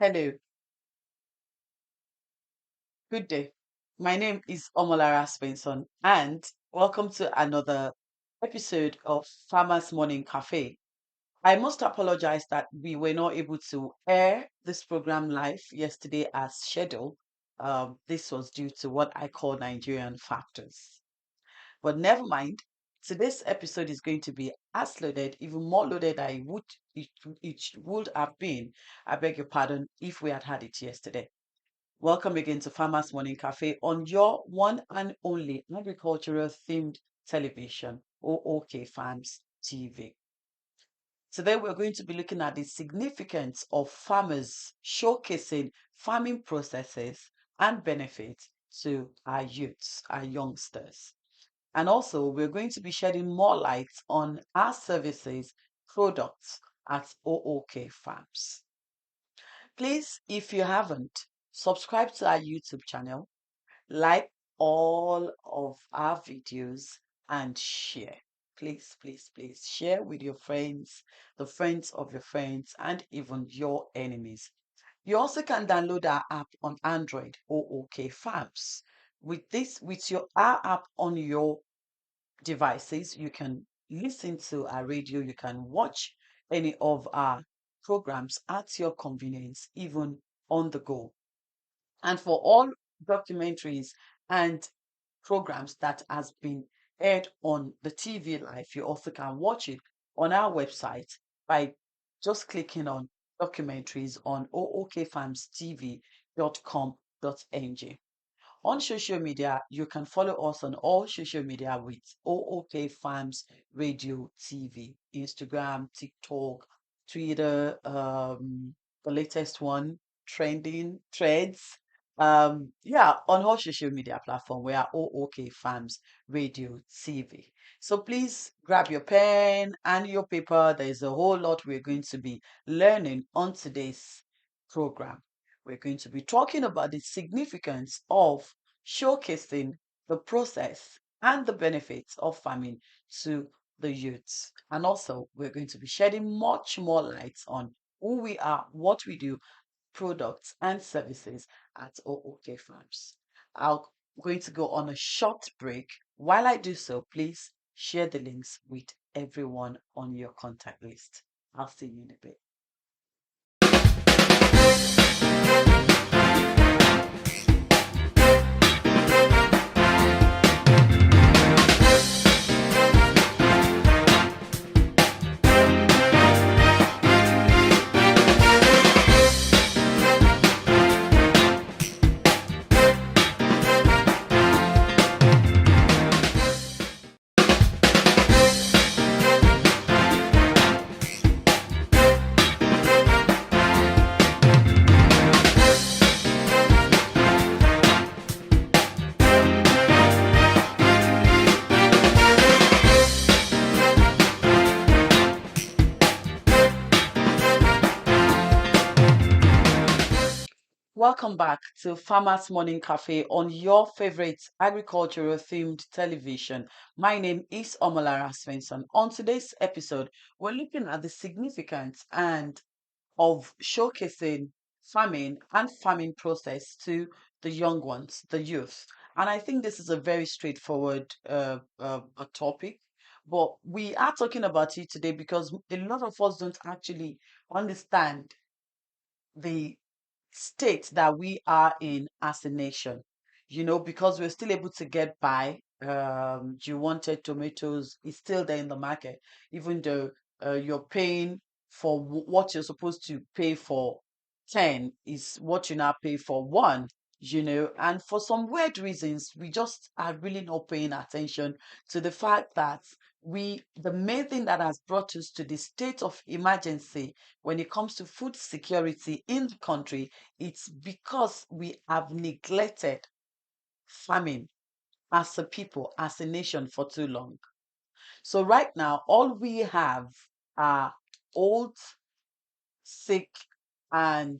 Hello, good day. My name is Omolara Spenson, and welcome to another episode of Farmers Morning Cafe. I must apologize that we were not able to air this program live yesterday as scheduled. This was due to what I call Nigerian factors. But never mind. Today's episode is going to be as loaded, even more loaded than it would have been. I beg your pardon if we had had it yesterday. Welcome again to Farmers Morning Cafe on your one and only agricultural themed television, O.O.K Farms TV. Today we're going to be looking at the significance of farmers showcasing farming processes and benefits to our youths, our youngsters. And also, we're going to be shedding more light on our services, products at O.O.K Farms. Please, if you haven't, subscribe to our YouTube channel, like all of our videos, and share. Please, please, please share with your friends, the friends of your friends, and even your enemies. You also can download our app on Android, O.O.K Farms. With your our app on your devices, you can listen to our radio, you can watch any of our programs at your convenience, even on the go. And for all documentaries and programs that has been aired on the TV live, you also can watch it on our website by just clicking on documentaries on ookfarmstv.com.ng. On social media, you can follow us on all social media with O.O.K Farms Radio TV, Instagram, TikTok, Twitter, the latest one, trending threads. Yeah, on all social media platform, we are O.O.K Farms Radio TV. So please grab your pen and your paper. There's a whole lot we're going to be learning on today's program. We're going to be talking about the significance of showcasing the process and the benefits of farming to the youths. And also, we're going to be shedding much more light on who we are, what we do, products and services at O.O.K Farms. I'm going to go on a short break. While I do so, please share the links with everyone on your contact list. I'll see you in a bit. Welcome back to Farmers Morning Cafe on your favorite agricultural themed television. My name is Omolara Svensson. On today's episode, we're looking at the significance and of showcasing farming and farming process to the young ones, the youth. And I think this is a very straightforward a topic. But we are talking about it today because a lot of us don't actually understand the state that we are in as a nation, because we're still able to get by. You wanted tomatoes, it's still there in the market, even though you're paying for what you're supposed to pay for 10 is what you now pay for one. And for some weird reasons, we just are really not paying attention to the fact that the main thing that has brought us to the state of emergency when it comes to food security in the country, it's because we have neglected farming as a people, as a nation for too long. So right now, all we have are old, sick, and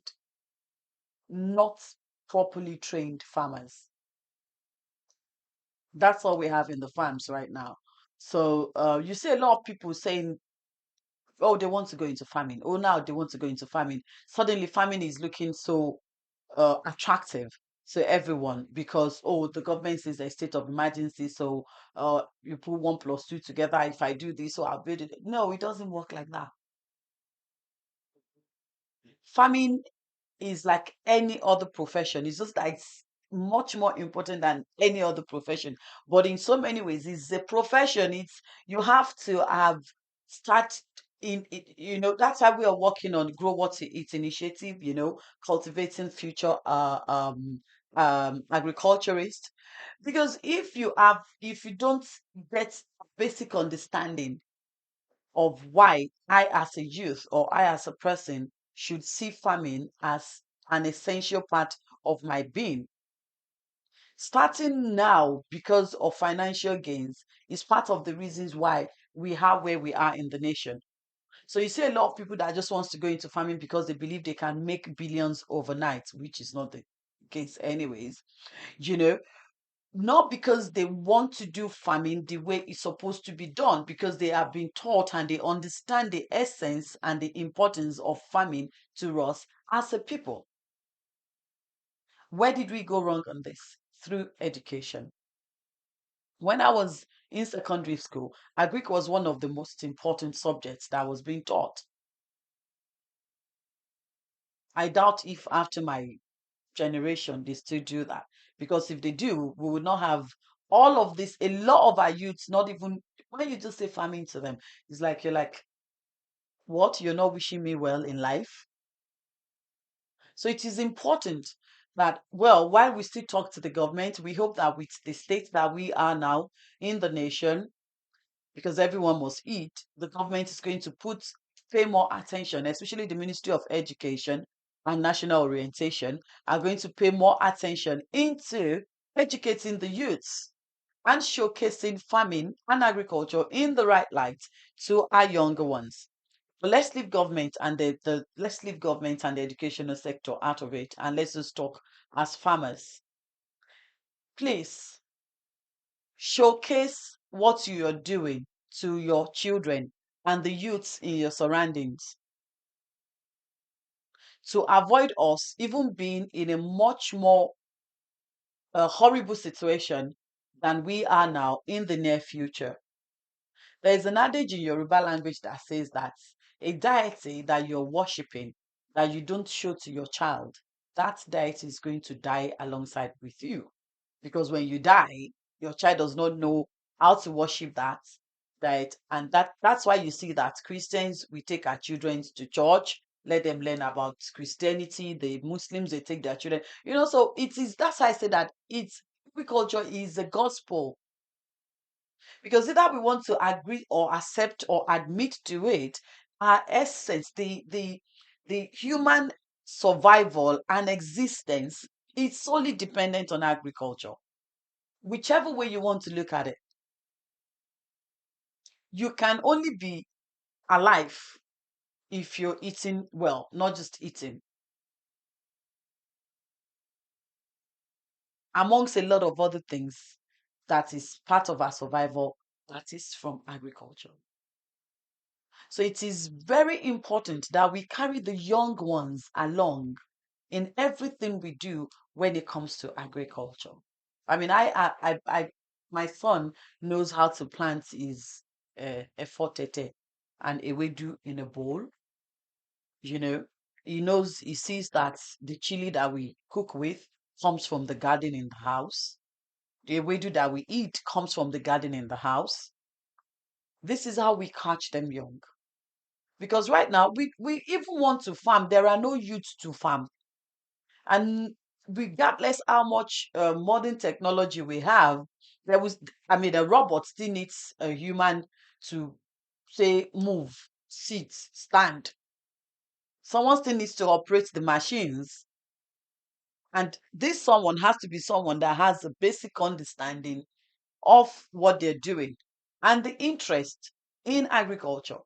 not properly trained farmers. That's all we have in the farms right now. So you see a lot of people saying Oh, they want to go into farming. Oh, now they want to go into farming. Suddenly, farming is looking so attractive to everyone because, oh, the government says a state of emergency, so you put one plus two together. If I do this, so I'll build it. No, it doesn't work like that. Farming is like any other profession. It's just that it's much more important than any other profession. But in so many ways, it's a profession. It's you have to have start in it. That's why we are working on Grow What You Eat initiative. Cultivating future agriculturists. Because if you don't get basic understanding of why I, as a youth or I, as a person, should see farming as an essential part of my being. Starting now because of financial gains is part of the reasons why we are where we are in the nation. So you see a lot of people that just wants to go into farming because they believe they can make billions overnight, which is not the case anyways. You know, not because they want to do farming the way it's supposed to be done, because they have been taught and they understand the essence and the importance of farming to us as a people. Where did we go wrong on this? Through education. When I was in secondary school, Agric was one of the most important subjects that was being taught. I doubt if after my generation they still do that, because if they do, we would not have all of this. A lot of our youths, not even when you just say farming to them, it's like you're like, what, you're not wishing me well in life? So it is important that, well, while we still talk to the government, we hope that with the state that we are now in the nation, because everyone must eat, the government is going to pay more attention, especially the Ministry of Education and National Orientation are going to pay more attention into educating the youths and showcasing farming and agriculture in the right light to our younger ones. But let's leave government and let's leave government and the educational sector out of it, and let's just talk as farmers. Please showcase what you are doing to your children and the youths in your surroundings to avoid us even being in a much more horrible situation than we are now in the near future. There is an adage in Yoruba language that says that a deity that you're worshipping, that you don't show to your child, that deity is going to die alongside with you. Because when you die, your child does not know how to worship that deity. And that's why you see that Christians, we take our children to church, let them learn about Christianity. The Muslims, they take their children. So that's why I say that agriculture is the gospel, because either we want to agree or accept or admit to it, our essence, the human survival and existence is solely dependent on agriculture. Whichever way you want to look at it, you can only be alive if you're eating well, not just eating, amongst a lot of other things that is part of our survival, that is from agriculture. So it is very important that we carry the young ones along in everything we do when it comes to agriculture. I mean, my son knows how to plant his efotete and ewedu in a bowl. You know, he sees that the chili that we cook with comes from the garden in the house. The ewedu that we eat comes from the garden in the house. This is how we catch them young. Because right now, we even want to farm. There are no youths to farm. And regardless how much modern technology we have, a robot still needs a human to say, move, sit, stand. Someone still needs to operate the machines. And this someone has to be someone that has a basic understanding of what they're doing and the interest in agriculture.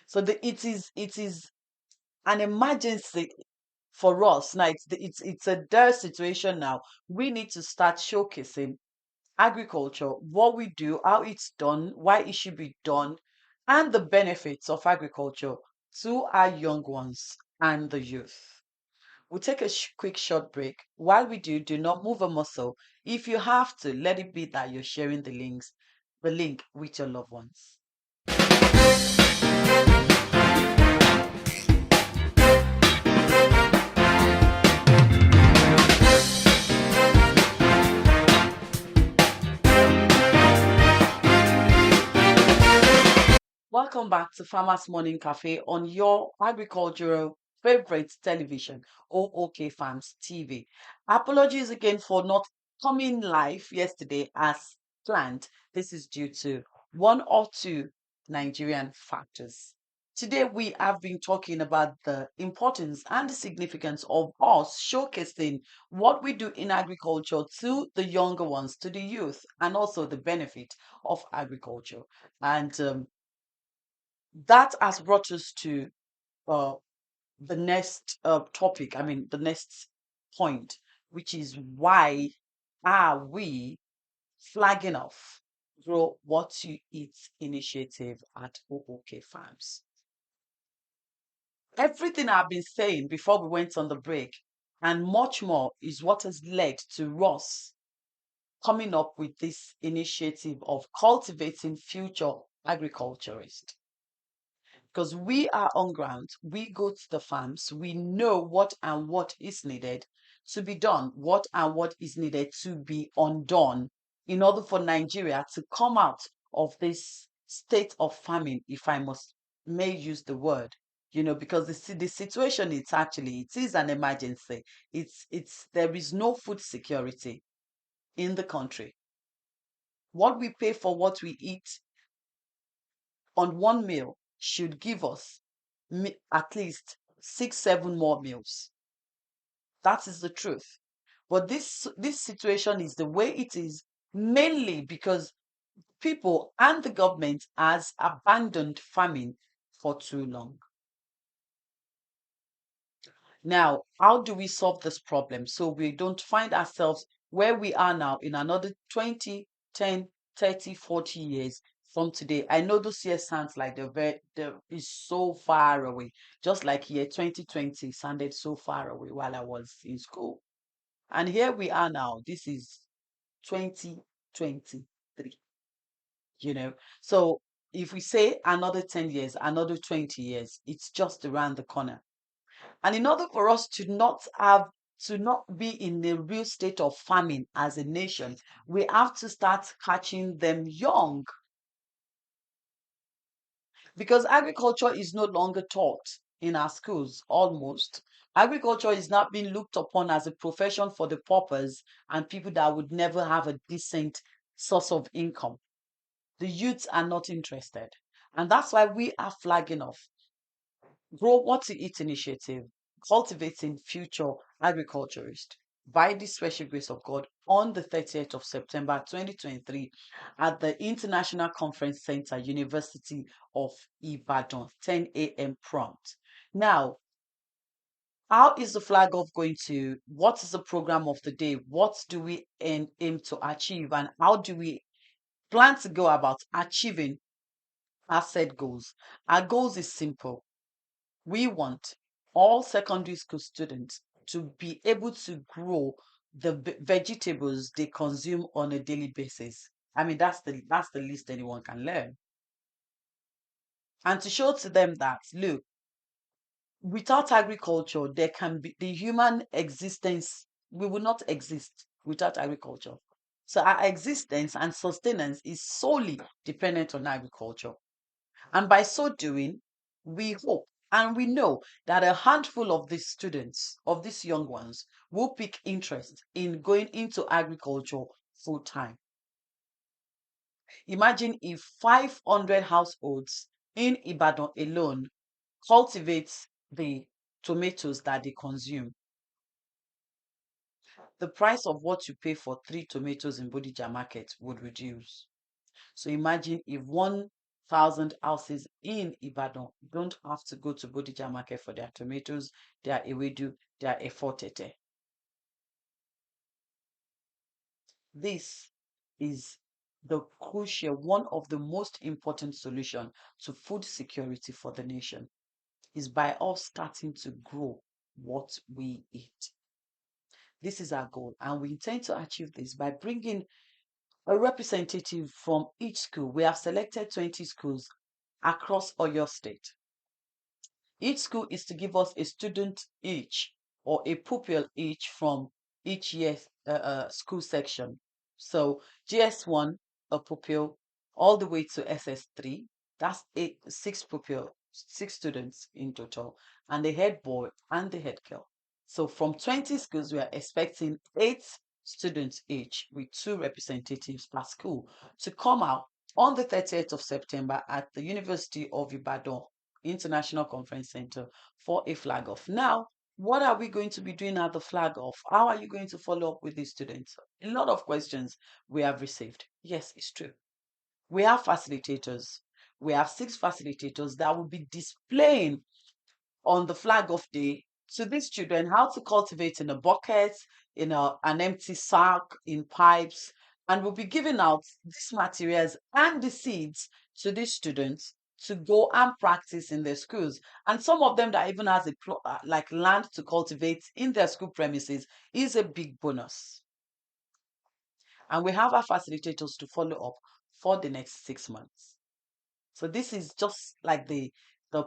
So it is an emergency for us now. It's a dire situation now. We need to start showcasing agriculture, what we do, how it's done, why it should be done, and the benefits of agriculture to our young ones and the youth. We'll take a quick short break. While we do, do not move a muscle. If you have to, let it be that you're sharing the link with your loved ones. Welcome back to Farmers Morning Cafe on your agricultural favorite television, O.O.K Farms TV. Apologies again for not coming live yesterday as planned. This is due to one or two Nigerian factors. Today, we have been talking about the importance and the significance of us showcasing what we do in agriculture to the younger ones, to the youth, and also the benefit of agriculture. And that has brought us to uh, the next topic, I mean, the next point, which is why are we flagging off Grow What You Eat initiative at O.O.K Farms? Everything I've been saying before we went on the break and much more is what has led to Ross coming up with this initiative of cultivating future agriculturists. Because we are on ground, we go to the farms, we know what and what is needed to be done, what and what is needed to be undone in order for Nigeria to come out of this state of famine, if I must may use the word, because the situation it is an emergency. It's there is no food security in the country. What we pay for what we eat on one meal should give us at least 6, 7 more meals. That is the truth. But this situation is the way it is mainly because people and the government has abandoned farming for too long. Now, how do we solve this problem so we don't find ourselves where we are now in another 20, 10, 30, 40 years from today? I know those years sounds like they're is so far away. Just like year 2020 sounded so far away while I was in school. And here we are now. This is 2023, you know. So if we say another 10 years, another 20 years, it's just around the corner. And in order for us to not be in a real state of famine as a nation, we have to start catching them young because agriculture is no longer taught in our schools almost. Agriculture is not being looked upon as a profession for the paupers and people that would never have a decent source of income. The youths are not interested. And that's why we are flagging off Grow What to Eat initiative, cultivating future agriculturists by the special grace of God on the 30th of September 2023 at the International Conference Center, University of Ibadan, 10 a.m. prompt. Now, how is the flag off going to, what is the program of the day? What do we aim to achieve? And how do we plan to go about achieving our set goals? Our goals is simple. We want all secondary school students to be able to grow the vegetables they consume on a daily basis. I mean, that's the least anyone can learn. And to show to them that, look, without agriculture, there can be the human existence, we will not exist without agriculture. So our existence and sustenance is solely dependent on agriculture. And by so doing, we hope and we know that a handful of these students, of these young ones, will pick interest in going into agriculture full time. Imagine if 500 households in Ibadan alone cultivate the tomatoes that they consume. The price of what you pay for 3 tomatoes in Bodija market would reduce. So imagine if 1,000 houses in Ibadan don't have to go to Bodija market for their tomatoes, their ewedu, their efotete. This is the crucial, one of the most important solutions to food security for the nation is by us starting to grow what we eat. This is our goal, and we intend to achieve this by bringing a representative from each school. We have selected 20 schools across Oyo State. Each school is to give us a student each or a pupil each from each year's school section. So GS1, a pupil, all the way to SS3. That's six pupil, six students in total, and the head boy and the head girl. So from 20 schools, we are expecting 8 students each with 2 representatives per school to come out on the 30th of September at the University of Ibadan International Conference Center for a flag off. Now, what are we going to be doing at the flag off? How are you going to follow up with these students? A lot of questions we have received. Yes, it's true. We have facilitators. We have 6 facilitators that will be displaying on the flag off day to these children how to cultivate in a bucket, in an empty sack, in pipes, and we'll be giving out these materials and the seeds to these students to go and practice in their schools. And some of them that even has like land to cultivate in their school premises is a big bonus. And we have our facilitators to follow up for the next 6 months. So this is just like the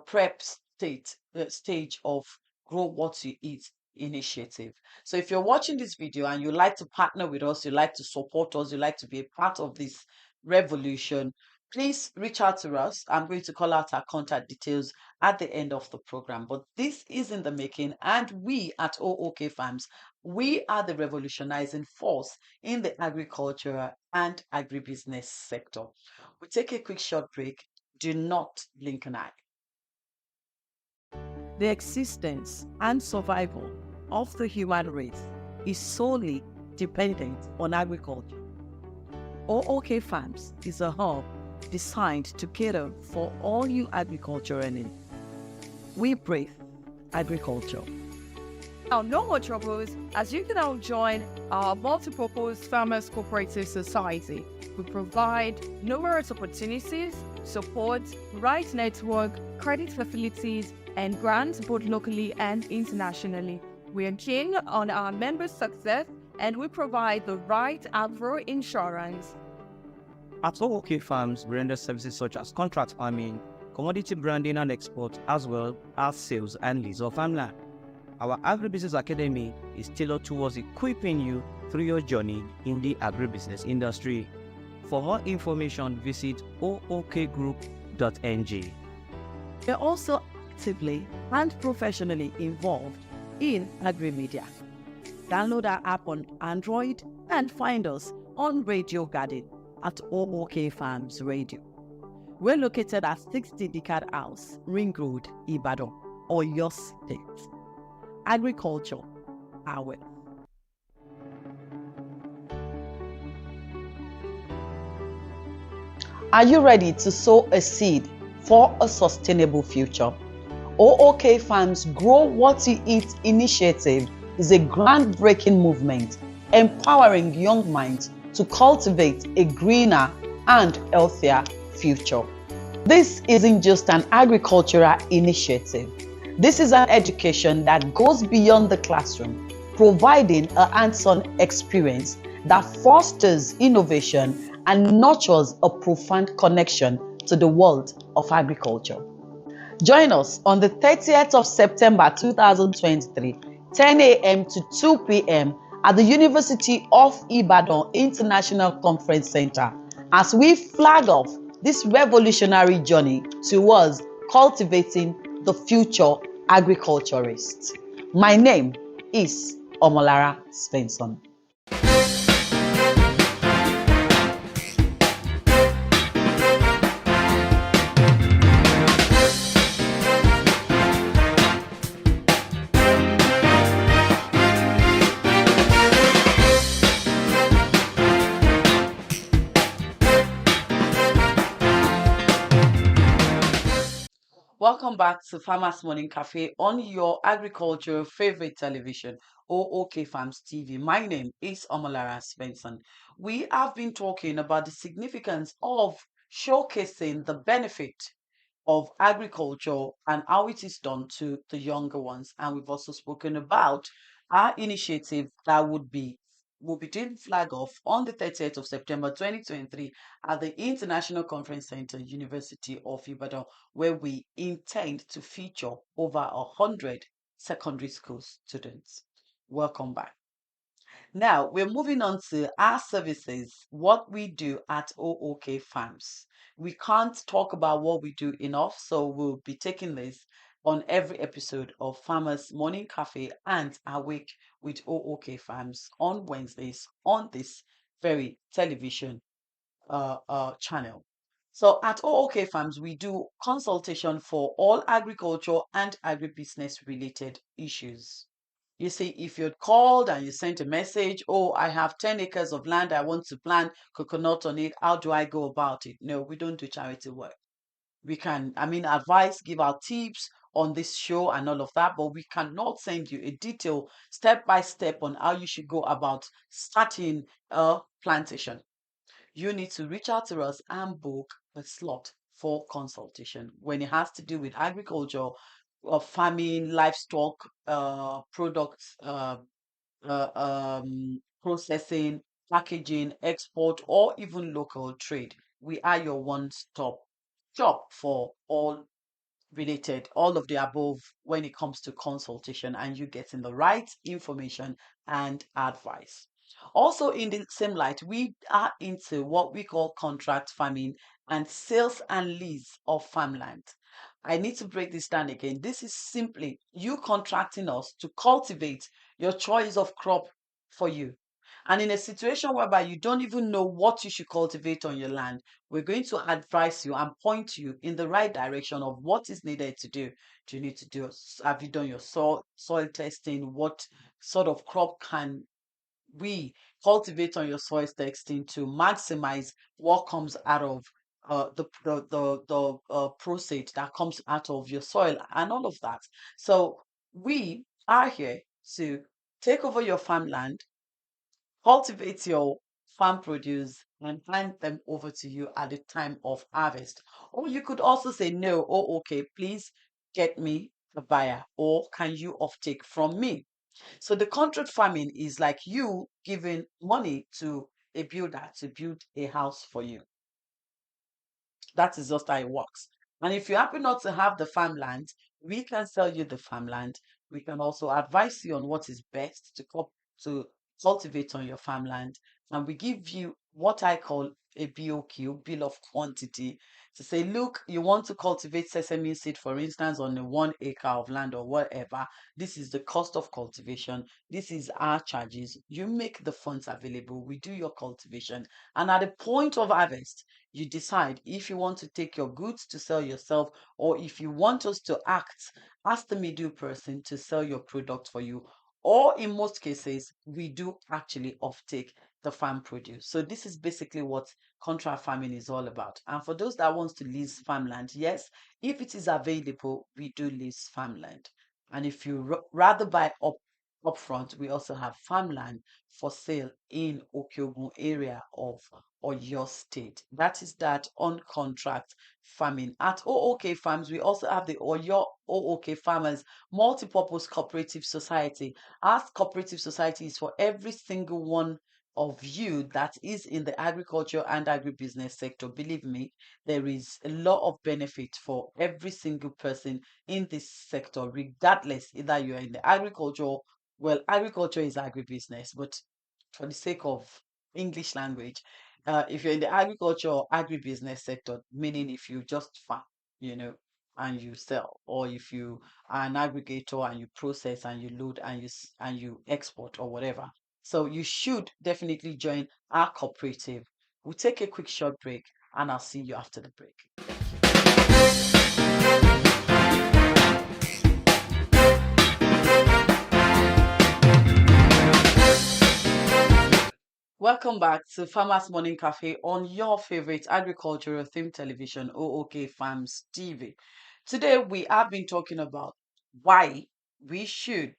prep stage of Grow What You Eat initiative. So if you're watching this video and you like to partner with us, you like to support us, you like to be a part of this revolution, please reach out to us. I'm going to call out our contact details at the end of the program. But this is in the making, and we at O.O.K Farms, we are the revolutionizing force in the agricultural and agribusiness sector. We take a quick short break. Do not blink an eye. The existence and survival of the human race is solely dependent on agriculture. O.O.K Farms is a hub designed to cater for all you agricultural needs. We breathe agriculture. Now, no more troubles, as you can now join our multi-purpose Farmers Cooperative Society. We provide numerous opportunities, support, right network, credit facilities, and grants both locally and internationally. We are keen on our members' success, and we provide the right agro insurance. At O.O.K Farms, we render services such as contract farming, commodity branding and export, as well as sales and lease of farmland. Our Agribusiness Academy is tailored towards equipping you through your journey in the agribusiness industry. For more information, visit ookgroup.ng. We are also actively and professionally involved in agri-media. Download our app on Android and find us on Radio Garden at O.O.K Farms Radio. We're located at 60 Decad House, Ring Road, Ibadan, Oyo State. Agriculture, our wealth. Are you ready to sow a seed for a sustainable future? O.O.K Farms Grow What You Eat initiative is a groundbreaking movement empowering young minds to cultivate a greener and healthier future. This isn't just an agricultural initiative. This is an education that goes beyond the classroom, providing a hands-on experience that fosters innovation and nurtures a profound connection to the world of agriculture. Join us on the 30th of September 2023, 10 a.m. to 2 p.m. at the University of Ibadan International Conference Center as we flag off this revolutionary journey towards cultivating the future agriculturist. My name is Omolara Spenson. Welcome welcome back to Farmers Morning Cafe on your agricultural favorite television, O.O.K Farms TV. My name is Omolara Svensson. We have been talking about the significance of showcasing the benefit of agriculture and how it is done to the younger ones. And we've also spoken about our initiative that will be doing flag off on the 30th of September 2023 at the International Conference Center, University of Ibadan, where we intend to feature over 100 secondary school students. Welcome back. Now we're moving on to our services, what we do at O.O.K Farms. We can't talk about what we do enough, so we'll be taking this on every episode of Farmers Morning Cafe and Awake with O.O.K Farms on Wednesdays on this very television channel. So at O.O.K Farms, we do consultation for all agriculture and agribusiness related issues. You see, if you'd called and you sent a message, oh, I have 10 acres of land, I want to plant coconut on it, how do I go about it? No, we don't do charity work. We can, advise, give out tips on this show and all of that, but we cannot send you a detailed step by step on how you should go about starting a plantation. You need to reach out to us and book a slot for consultation when it has to do with agriculture, farming, livestock, products, processing, packaging, export, or even local trade. We are your one-stop shop for all of the above when it comes to consultation and you getting the right information and advice. Also, in the same light, we are into what we call contract farming and sales and lease of farmland. I need to break this down again. This is simply you contracting us to cultivate your choice of crop for you. And in a situation whereby you don't even know what you should cultivate on your land, we're going to advise you and point you in the right direction of what is needed to do. Do you need to do? Have you done your soil testing? What sort of crop can we cultivate on your soil testing to maximize what comes out of the process that comes out of your soil and all of that. So we are here to take over your farmland, cultivate your farm produce, and hand them over to you at the time of harvest. Or you could also say, no, oh, okay, please get me a buyer, or can you offtake from me? So the contract farming is like you giving money to a builder to build a house for you. That is just how it works. And if you happen not to have the farmland, we can sell you the farmland. We can also advise you on what is best to cultivate on your farmland. And we give you what I call a BOQ, bill of quantity, to say, look, you want to cultivate sesame seed, for instance, on a 1 acre of land or whatever. This is the cost of cultivation. This is our charges. You make the funds available. We do your cultivation. And at the point of harvest, you decide if you want to take your goods to sell yourself or if you want us to act as the middle person to sell your product for you. Or in most cases, we do actually offtake the farm produce. So this is basically what contract farming is all about. And for those that wants to lease farmland, yes, if it is available, we do lease farmland. And if you rather buy upfront, we also have farmland for sale in Okyogun area of Oyo State. That is that on contract farming. At O.O.K Farms, we also have the Oyo O.O.K Farmers Multipurpose Cooperative Society. Our cooperative society is for every single one of you that is in the agriculture and agribusiness sector. Believe me, there is a lot of benefit for every single person in this sector, regardless either you're in the agriculture. Well, agriculture is agribusiness, but for the sake of English language, if you're in the agriculture or agribusiness sector, meaning if you just farm, you know, and you sell, or if you are an aggregator and you process and you load and and you export or whatever. So you should definitely join our cooperative. We'll take a quick short break and I'll see you after the break. Welcome back to Farmers Morning Cafe on your favorite agricultural themed television, O.O.K Farms TV. Today, we have been talking about why we should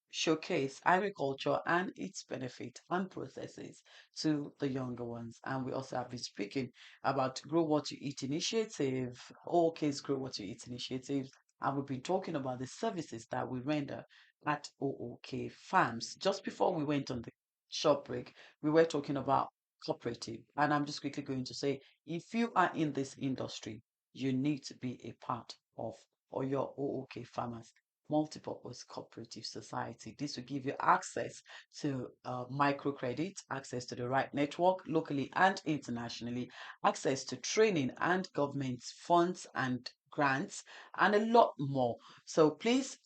showcase agriculture and its benefit and processes to the younger ones. And we also have been speaking about Grow What You Eat initiative, O.O.K's Grow What You Eat initiative, and we've been talking about the services that we render at O.O.K farms. Just before we went on the short break, we were talking about cooperative. And I'm just quickly going to say, if you are in this industry, you need to be a part of or your O.O.K farmers multipurpose cooperative society. This will give you access to microcredit, access to the right network locally and internationally, access to training and government funds and grants, and a lot more. So please,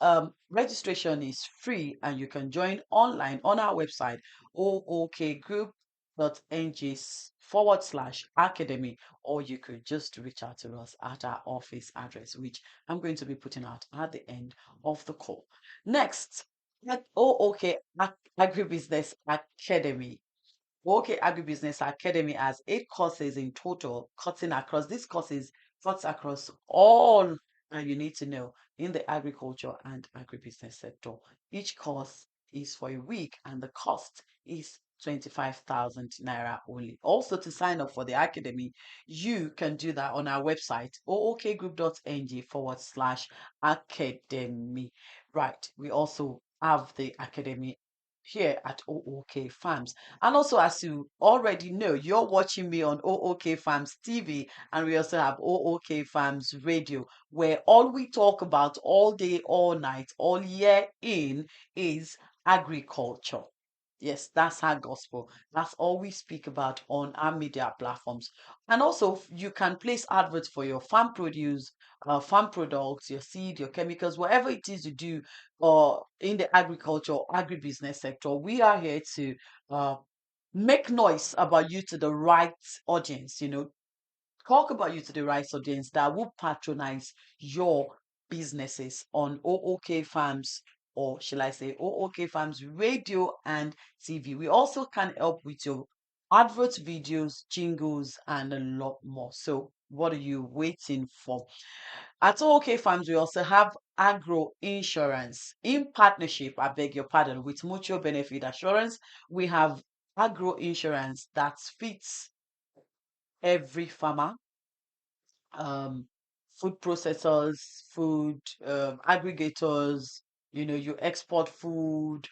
registration is free and you can join online on our website, ookgroup.ng/academy, or you could just reach out to us at our office address, which I'm going to be putting out at the end of the call. Next, at O.O.K Agribusiness Academy. O.O.K Agribusiness Academy has 8 courses in total, cutting across these courses, cuts across all that you need to know in the agriculture and agribusiness sector. Each course is for a week and the cost is 25,000 naira only. Also, to sign up for the academy, you can do that on our website, ookgroup.ng/academy. Right, we also have the academy here at O.O.K Farms. And also, as you already know, you're watching me on O.O.K Farms TV, and we also have O.O.K Farms Radio, where all we talk about all day, all night, all year in is agriculture. Yes, that's our gospel. That's all we speak about on our media platforms. And also, you can place adverts for your farm produce, farm products, your seed, your chemicals, whatever it is you do, or in the agriculture or agribusiness sector. We are here to uh, make noise about you to the right audience, talk about you to the right audience that will patronize your businesses on O.O.K Farms, or shall I say O.O.K Farms Radio and TV. We also can help with your advert videos, jingles, and a lot more. So what are you waiting for? At O.O.K Farms, we also have agro insurance in partnership, I beg your pardon, with Mutual Benefit Assurance. We have agro insurance that fits every farmer, food processors, food aggregators, you export food,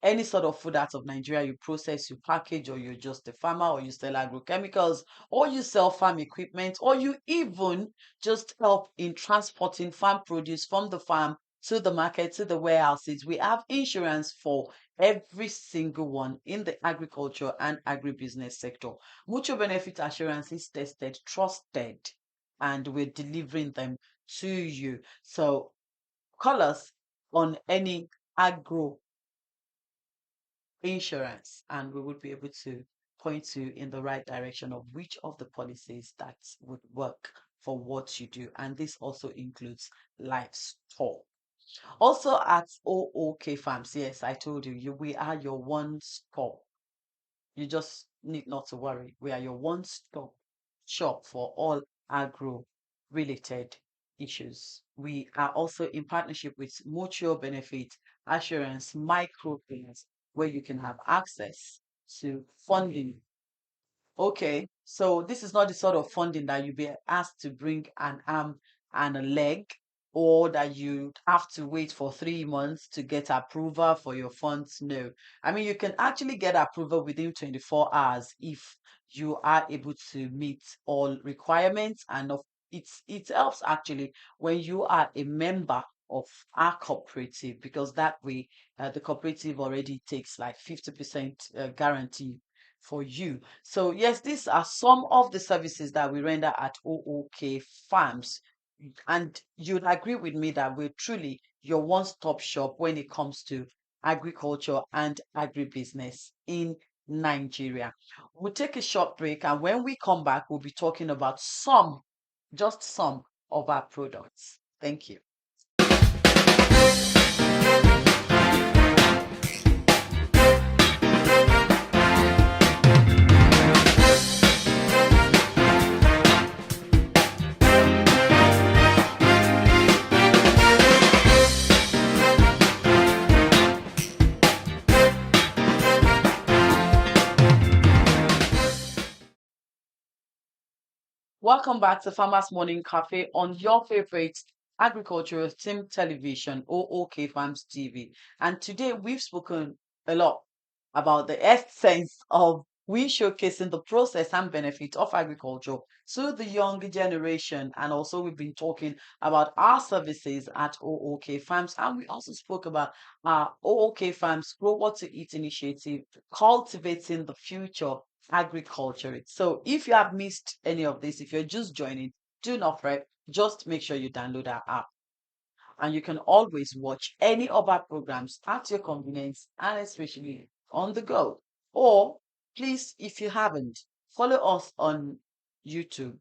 any sort of food out of Nigeria, you process, you package, or you're just a farmer, or you sell agrochemicals, or you sell farm equipment, or you even just help in transporting farm produce from the farm to the market, to the warehouses. We have insurance for every single one in the agriculture and agribusiness sector. Mutual benefit assurance is tested, trusted, and we're delivering them to you. So call us on any agro insurance, and we would be able to point you in the right direction of which of the policies that would work for what you do. And this also includes livestock. Also at O.O.K Farms, yes, I told you, we are your one stop. You just need not to worry. We are your one stop shop for all agro related issues. We are also in partnership with Mutual Benefit Assurance Microfinance, where you can have access to funding. Okay, so this is not the sort of funding that you be asked to bring an arm and a leg, or that you have to wait for 3 months to get approval for your funds. No, I mean, you can actually get approval within 24 hours if you are able to meet all requirements. And it helps actually when you are a member of our cooperative, because that way the cooperative already takes like 50% guarantee for you. So yes, these are some of the services that we render at O.O.K Farms. And you'd agree with me that we're truly your one-stop shop when it comes to agriculture and agribusiness in Nigeria. We'll take a short break, and when we come back, we'll be talking about just some of our products. Thank you. Welcome back to Farmers Morning Cafe on your favorite agricultural team television, O.O.K Farms TV. And today we've spoken a lot about the essence of we showcasing the process and benefit of agriculture to the younger generation. And also we've been talking about our services at O.O.K Farms. And we also spoke about our O.O.K Farms Grow What to Eat initiative, cultivating the future agriculture. So if you have missed any of this, if you're just joining, do not fret. Just make sure you download our app. And you can always watch any of our programs at your convenience and especially on the go. Or please, if you haven't, follow us on YouTube,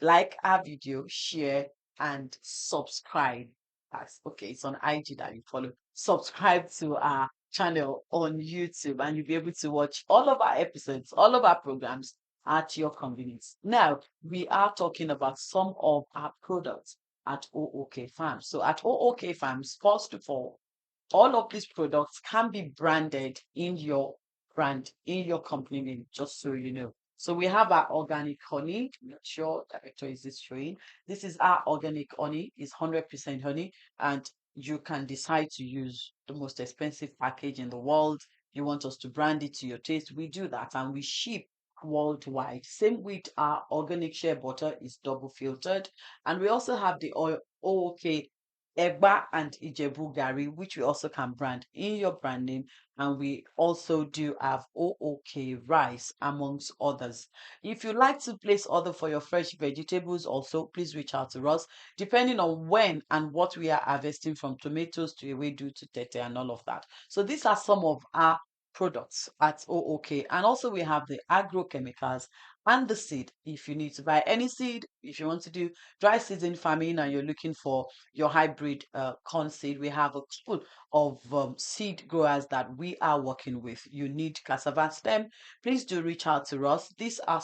like our video, share, and subscribe. That's okay. It's on IG that you follow. Subscribe to our channel on YouTube, and you'll be able to watch all of our episodes, all of our programs at your convenience. Now, we are talking about some of our products at O.O.K Farms. So at O.O.K Farms, first of all of these products can be branded in your brand, in your company name, just so you know. So we have our organic honey. I'm not sure, director, is this showing? This is our organic honey. It's 100% honey, and you can decide to use the most expensive package in the world. You want us to brand it to your taste, we do that, and we ship worldwide. Same with our organic shea butter is double filtered, and we also have the oil O.O.K Egba and Ijebu Gari, which we also can brand in your brand name. And we also do have O.O.K rice, amongst others. If you like to place order for your fresh vegetables, also please reach out to us, depending on when and what we are harvesting, from tomatoes to ewedu to tete and all of that. So these are some of our products at O.O.K. And also we have the agrochemicals and the seed. If you need to buy any seed, if you want to do dry season farming and you're looking for your hybrid corn seed, we have a couple of seed growers that we are working with. You need cassava stem, please do reach out to us. These are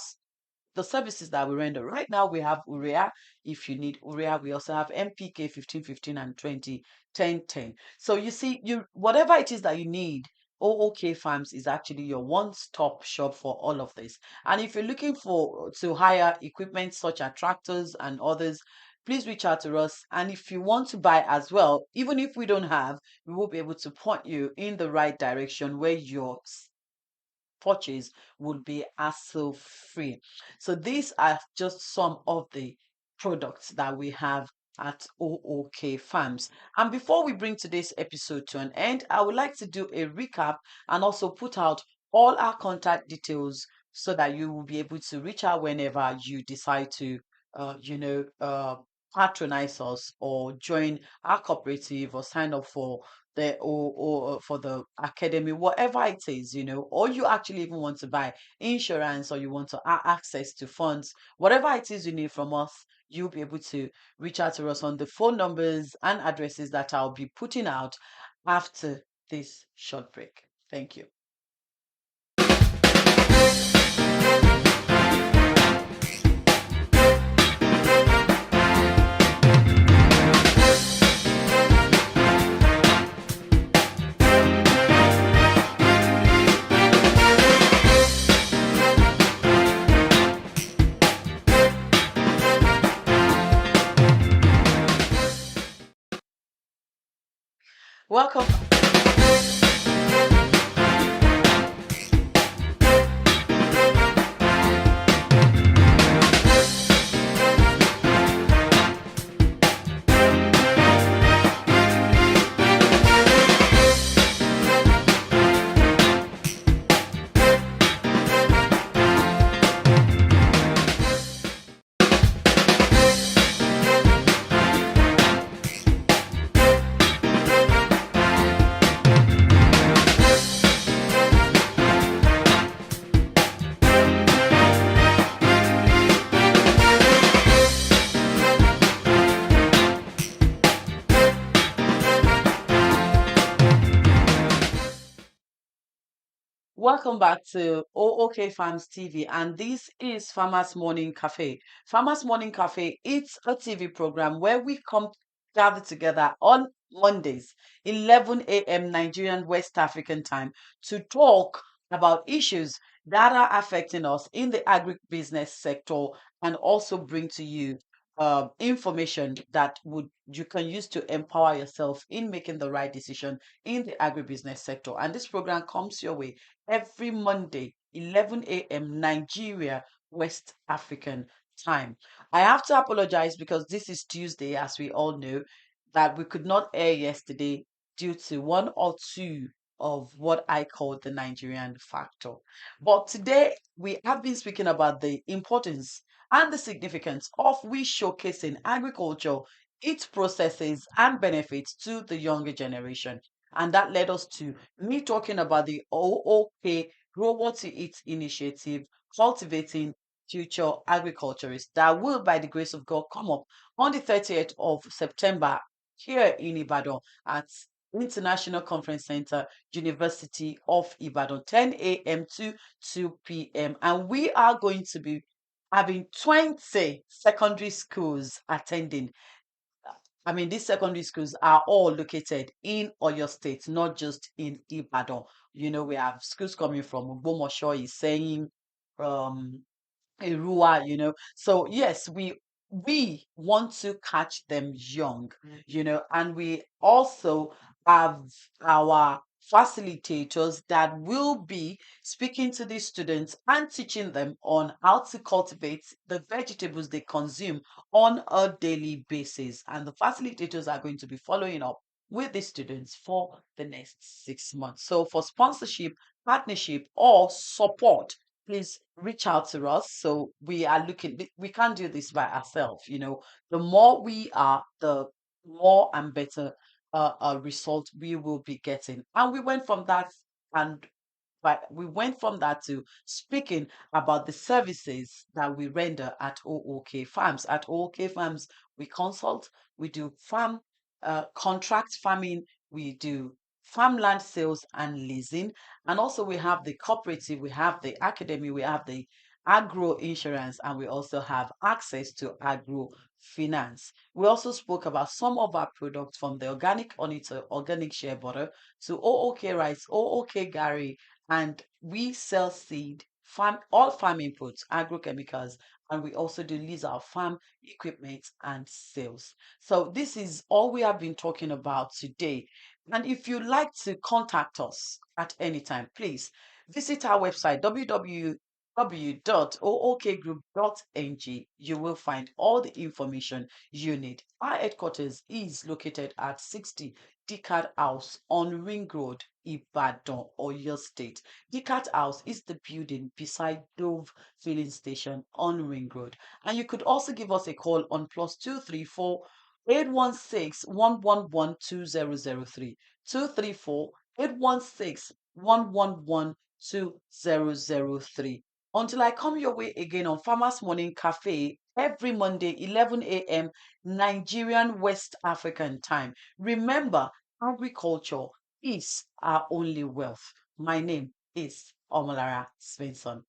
the services that we render. Right now, we have urea. If you need urea, we also have NPK 1515 and 20 10 10. So you see, you whatever it is that you need, O.O.K Farms is actually your one-stop shop for all of this. And if you're looking for to hire equipment such as tractors and others, please reach out to us. And if you want to buy as well, even if we don't have, we will be able to point you in the right direction where your purchase would be hassle free. So these are just some of the products that we have at O.O.K Farms. And before we bring today's episode to an end, I would like to do a recap and also put out all our contact details so that you will be able to reach out whenever you decide to, uh, you know, uh, patronize us or join our cooperative or sign up for the or for the academy, whatever it is, or you actually even want to buy insurance or you want to access to funds, whatever it is you need from us, you'll be able to reach out to us on the phone numbers and addresses that I'll be putting out after this short break. Thank you. Welcome. Welcome back to O.O.K Farms TV, and this is Farmers Morning Cafe. Farmers Morning Cafe, it's a TV program where we come gather together on Mondays, 11 a.m. Nigerian West African time, to talk about issues that are affecting us in the agribusiness sector and also bring to you information that would you can use to empower yourself in making the right decision in the agribusiness sector. And this program comes your way every Monday, 11 a.m. Nigeria West African time. I have to apologize because this is Tuesday, as we all know, that we could not air yesterday due to one or two of what I call the Nigerian factor. But today we have been speaking about the importance and the significance of we showcasing agriculture, its processes and benefits to the younger generation. And that led us to me talking about the O.O.K Grow What You Eat initiative, cultivating future agriculturists that will, by the grace of God, come up on the 30th of September here in Ibadan at International Conference Center, University of Ibadan, 10 a.m. to 2 p.m. And we are going to be having 20 secondary schools attending. I mean, these secondary schools are all located in Oyo State, not just in Ibadan. You know, we have schools coming from Ogbomoso, Iseyin, um, Irua, So yes, we want to catch them young, and we also have our facilitators that will be speaking to these students and teaching them on how to cultivate the vegetables they consume on a daily basis. And the facilitators are going to be following up with the students for the next 6 months. So for sponsorship, partnership, or support, please reach out to us. So we are looking, we can't do this by ourselves. The more we are, the more and better result we will be getting. And we went from that, and but we went from that to speaking about the services that we render at O.O.K Farms. At O.O.K Farms, we consult, we do farm contract farming, we do farmland sales and leasing, and also we have the cooperative, we have the academy, we have the agro insurance, and we also have access to agro finance. We also spoke about some of our products, from the organic honey to organic shea butter to O.O.K rice, O.O.K Gary, and we sell seed, all farm inputs, agrochemicals, and we also do lease our farm equipment and sales. So this is all we have been talking about today. And if you'd like to contact us at any time, please visit our website www.ookgroup.ng. You will find all the information you need. Our headquarters is located at 60 Decat House on Ring Road, Ibadan, Oyo State. Decat House is the building beside Dove Filling Station on Ring Road. And you could also give us a call on +234 816 111 2003. 234 816 111 2003. Until I come your way again on Farmers Morning Cafe every Monday, 11 a.m. Nigerian West African time. Remember, agriculture is our only wealth. My name is Omolara Svensson.